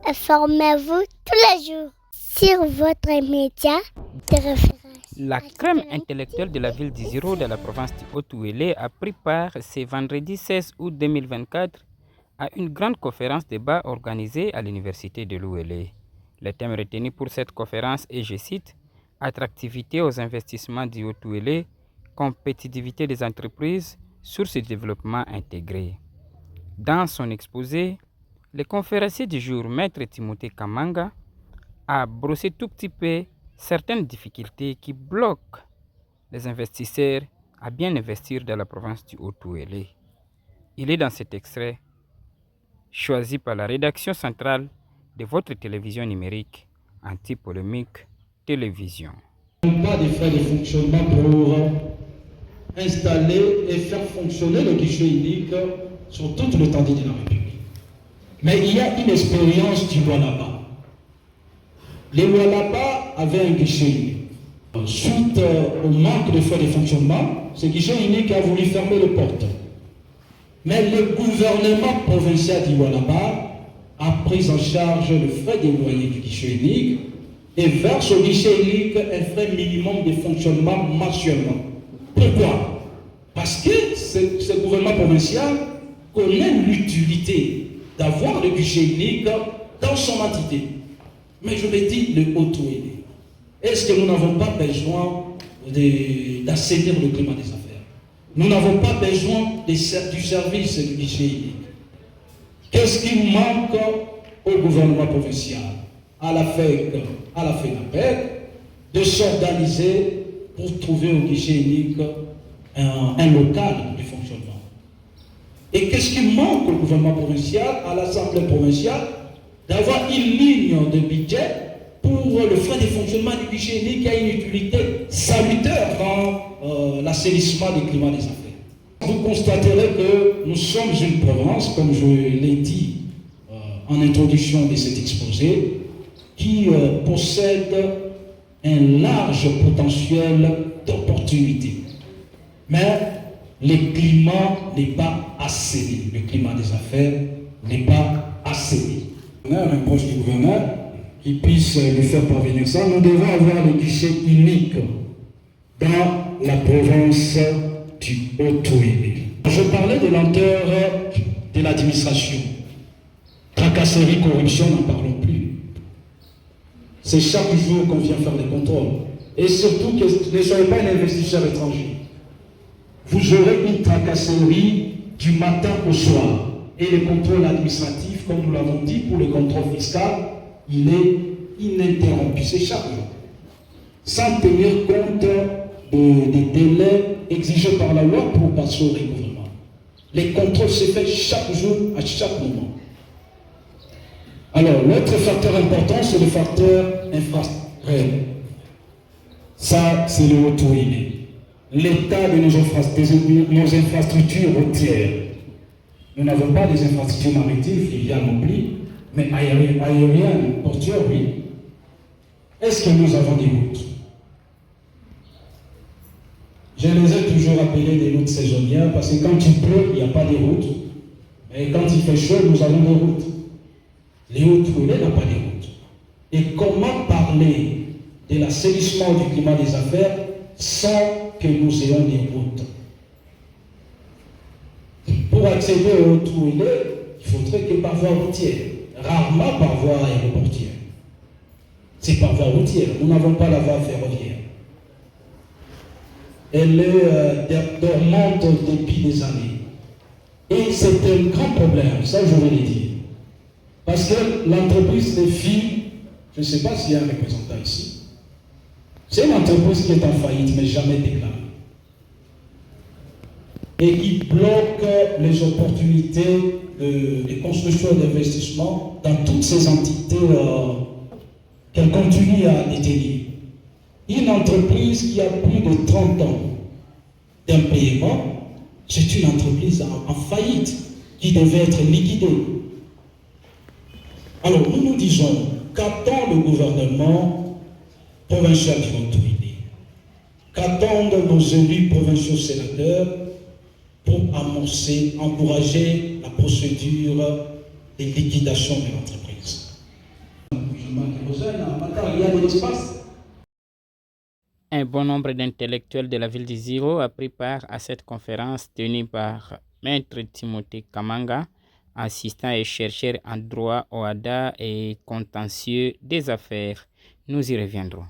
Informez-vous tous les jours sur votre média de référence. La crème intellectuelle de la ville d'Iziro de la province du Haut-Ouélé a pris part ce vendredi 16 août 2024 à une grande conférence débat organisée à l'université de l'Ouélé. Le thème retenu pour cette conférence est, je cite, « Attractivité aux investissements du Haut-Ouélé, compétitivité des entreprises, sources de développement intégré ». Dans son exposé, le conférencier du jour, Maître Timothée Kamanga, a brossé tout petit peu certaines difficultés qui bloquent les investisseurs à bien investir dans la province du Haut-Ouélé. Il est dans cet extrait, choisi par la rédaction centrale de votre télévision numérique, Anti-Polémique Télévision. Pas de frais de fonctionnement pour installer et faire fonctionner le guichet unique sur toute l'étendue de la République. Mais il y a une expérience du Lualaba. Les Lualaba avaient un guichet unique. Suite au manque de frais de fonctionnement, ce guichet unique a voulu fermer les portes. Mais le gouvernement provincial du Lualaba a pris en charge le frais des loyers du guichet unique et verse au guichet unique un frais minimum de fonctionnement mensuellement. Pourquoi? Parce que ce gouvernement provincial connaît l'utilité d'avoir le guichet unique dans son entité. Mais je me dis, le Haut-Ouélé, est-ce que nous n'avons pas besoin d'assainir le climat des affaires? Nous n'avons pas besoin du service du guichet unique. Qu'est-ce qui manque au gouvernement provincial, à la FENAPEC, de s'organiser pour trouver au guichet unique un local de fonctionnement? Et qu'est-ce qui manque au gouvernement provincial, à l'Assemblée provinciale, d'avoir une ligne de budget pour le frais de fonctionnement du guichet unique qui a une utilité salutaire dans l'assainissement du climat des affaires? Vous constaterez que nous sommes une province, comme je l'ai dit en introduction de cet exposé, qui possède un large potentiel d'opportunités. Mais le climat n'est pas assaini. Le climat des affaires n'est pas assaini. On a un proche du gouverneur qui puisse lui faire parvenir ça. Nous devons avoir le guichet unique dans la province du Haut-Ouélé. Je parlais de lenteur de l'administration. Tracasserie, corruption, n'en parlons plus. C'est chaque jour qu'on vient faire des contrôles. Et surtout, que ne soyez pas un investisseur étranger. Vous aurez une tracasserie du matin au soir. Et le contrôle administratif, comme nous l'avons dit, pour le contrôle fiscal, il est ininterrompu. C'est chaque jour. Sans tenir compte des délais exigés par la loi pour passer au recouvrement. Les contrôles se font chaque jour, à chaque moment. Alors, l'autre facteur important, c'est le facteur infrastructurel. Ça, c'est le Haut-Ouélé. L'état de nos infrastructures routières. Nous n'avons pas des infrastructures maritimes, fluviales non plus, mais aériennes, portuaires, oui. Est-ce que nous avons des routes? Je les ai toujours appelées des routes saisonnières parce que quand il pleut, il n'y a pas de routes. Et quand il fait chaud, nous avons des routes. Les Haut-Ouélé n'ont pas de routes. Et comment parler de l'assainissement du climat des affaires sans que nous ayons des routes? Pour accéder au Haut-Ouélé, il faudrait que par voie routière, rarement par voie aéroportière. C'est par voie routière, nous n'avons pas la voie ferroviaire. Elle est dormante depuis des années. Et c'est un grand problème, ça je vais le dire. Parce que l'entreprise des filles, je ne sais pas s'il y a un représentant ici, c'est une entreprise qui est en faillite, mais jamais déclarée. Et qui bloque les opportunités de construction et d'investissement dans toutes ces entités qu'elle continue à détenir. Une entreprise qui a plus de 30 ans d'impayement, c'est une entreprise en faillite qui devait être liquidée. Alors nous nous disons, qu'attend le gouvernement provincial du Haut-Ouélé? Qu'attendent nos élus provinciaux sénateurs pour amorcer, encourager la procédure de liquidation de l'entreprise? l'espace. Un bon nombre d'intellectuels de la ville du Zéro a pris part à cette conférence tenue par Maître Timothée Kamanga, assistant et chercheur en droit au OADA et contentieux des affaires. Nous y reviendrons.